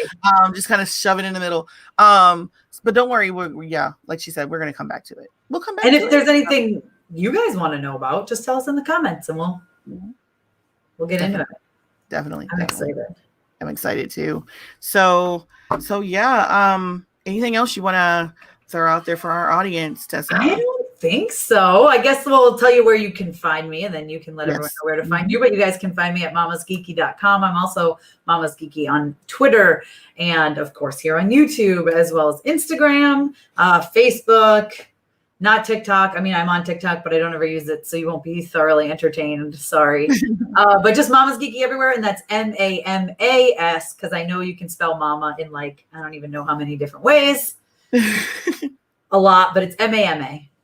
Just kind of shove it in the middle. But don't worry, yeah, like she said, we're gonna come back to it. We'll come back And to if it. there's anything you guys want to know about, just tell us in the comments and we'll get into it. Definitely. I'm excited. I'm excited too. So yeah. Anything else you want to throw out there for our audience, Tessa? I don't think so. I guess we'll tell you where you can find me, and then you can let everyone know where to find you. But you guys can find me at mamasgeeky.com. I'm also Mama's Geeky on Twitter, and of course here on YouTube, as well as Instagram, Facebook, not TikTok. I mean, I'm on TikTok, but I don't ever use it, so you won't be thoroughly entertained. Sorry. But just Mama's Geeky everywhere, and that's MAMAS, because I know you can spell mama in I don't even know how many different ways. A lot, but it's MAMASGEEKY.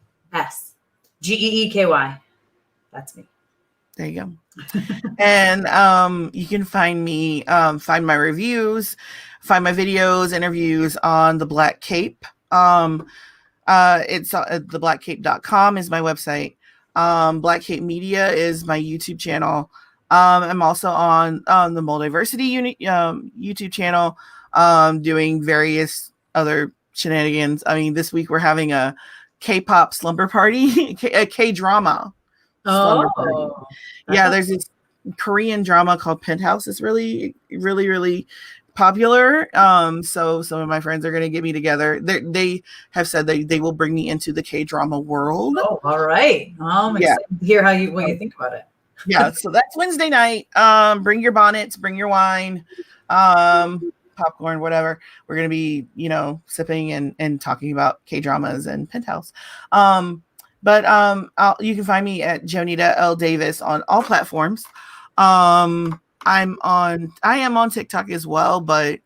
That's me. There you go. And you can find me, find my reviews, find my videos, interviews on the Black Cape. It's theblackcape.com is my website. Black Cape Media is my YouTube channel. I'm also on the Multiversity YouTube channel, doing various other shenanigans. I mean, this week we're having a K-pop slumber party, a K-drama slumber party. Yeah, there's this Korean drama called Penthouse. It's really, really, really popular. So some of my friends are going to get me together. They have said they will bring me into the K-drama world. Oh, all right. I'm excited to hear what you think about it. Yeah, so that's Wednesday night. Bring your bonnets, bring your wine, popcorn, whatever. We're going to be, sipping and talking about K-dramas and Penthouse. But you can find me at Jonita L. Davis on all platforms. I am on TikTok as well, but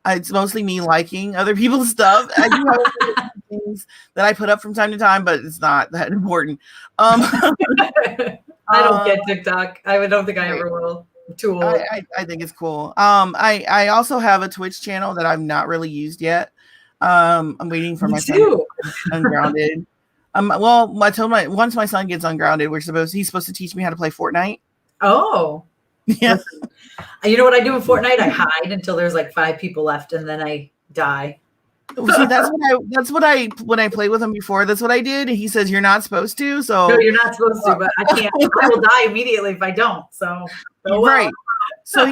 it's mostly me liking other people's stuff. I do have things that I put up from time to time, but it's not that important. I don't get TikTok. I don't think I ever will. I'm too old. I think it's cool. I also have a Twitch channel that I've not really used yet. I'm waiting for my son to get ungrounded. Well, I told once my son gets ungrounded, he's supposed to teach me how to play Fortnite. Oh. Yeah. Listen, you know what I do in Fortnite? I hide until there's 5 people left, and then I die. See, when I played with him before, that's what I did. He says you're not supposed to. So no, you're not supposed to, but I can't. I will die immediately if I don't. So right. So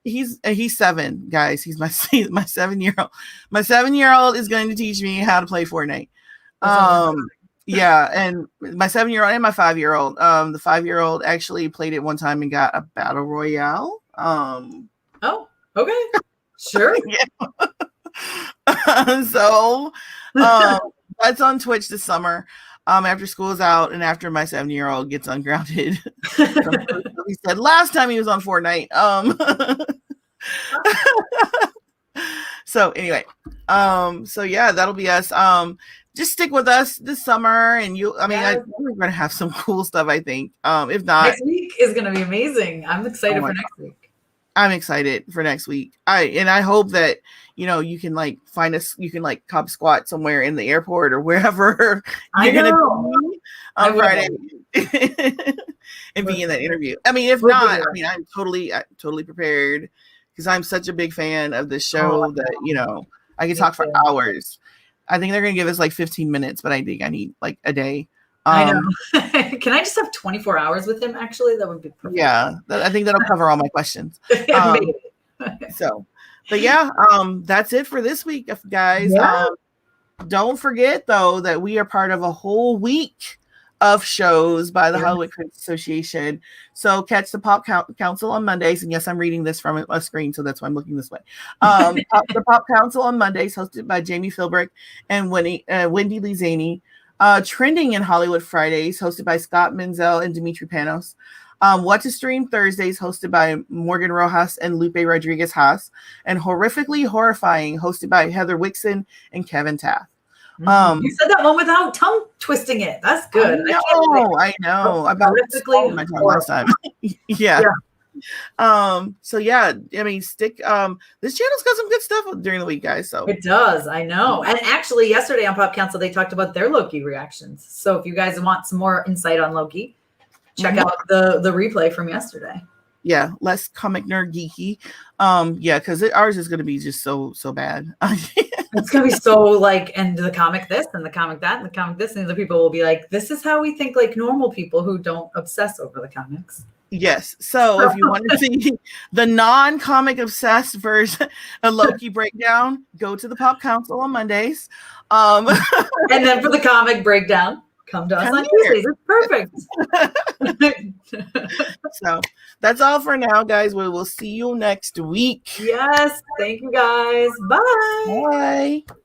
he's 7, guys. He's my 7-year-old. My 7-year-old is going to teach me how to play Fortnite. Yeah, and my 7-year-old and my 5-year-old. The 5-year-old actually played it one time and got a battle royale. Oh, okay, sure. Yeah. So that's on Twitch this summer. After school is out and after my 7-year-old gets ungrounded. He said last time he was on Fortnite. So anyway, so yeah, that'll be us. Just stick with us this summer, and we're gonna have some cool stuff. I think. If not, next week is gonna be amazing. I'm excited for next week. I'm excited for next week. I hope that you can find us. You can cop squat somewhere in the airport or wherever you're gonna be on Friday and be in that interview. I mean, if not, I'm totally prepared because I'm such a big fan of this show that I can talk for hours. I think they're gonna give us 15 minutes, but I think I need a day. I know. Can I just have 24 hours with him? Actually, that would be perfect. Yeah, I think that'll cover all my questions. But yeah, that's it for this week, guys. Yeah. Don't forget though that we are part of a whole week of shows by the Hollywood Critics Association. So catch the Pop Council on Mondays. And yes, I'm reading this from a screen, so that's why I'm looking this way. The Pop Council on Mondays, hosted by Jamie Philbrick and Wendy Lizani. Trending in Hollywood Fridays, hosted by Scott Menzel and Dimitri Panos. What to Stream Thursdays, hosted by Morgan Rojas and Lupe Rodriguez Haas. And Horrifically Horrifying, hosted by Heather Wixon and Kevin Taft. You said that one without tongue twisting it. That's good. I know. About horrifically my tongue last time. Yeah. So yeah, I mean, this channel's got some good stuff during the week, guys. So it does, I know. And actually, yesterday on Pop Council, they talked about their Loki reactions. So if you guys want some more insight on Loki, check out the replay from yesterday. Yeah, less comic nerd geeky. Yeah, because ours is going to be just so bad. It's going to be so like, and the comic this and the comic that and the comic this, and the people will be like, this is how we think like normal people who don't obsess over the comics. Yes. So if you want to see the non-comic obsessed version of Loki breakdown, go to the Pop Council on Mondays. And then for the comic breakdown, come to us on Tuesdays. It's perfect. So that's all for now, guys. We will see you next week. Yes. Thank you, guys. Bye. Bye.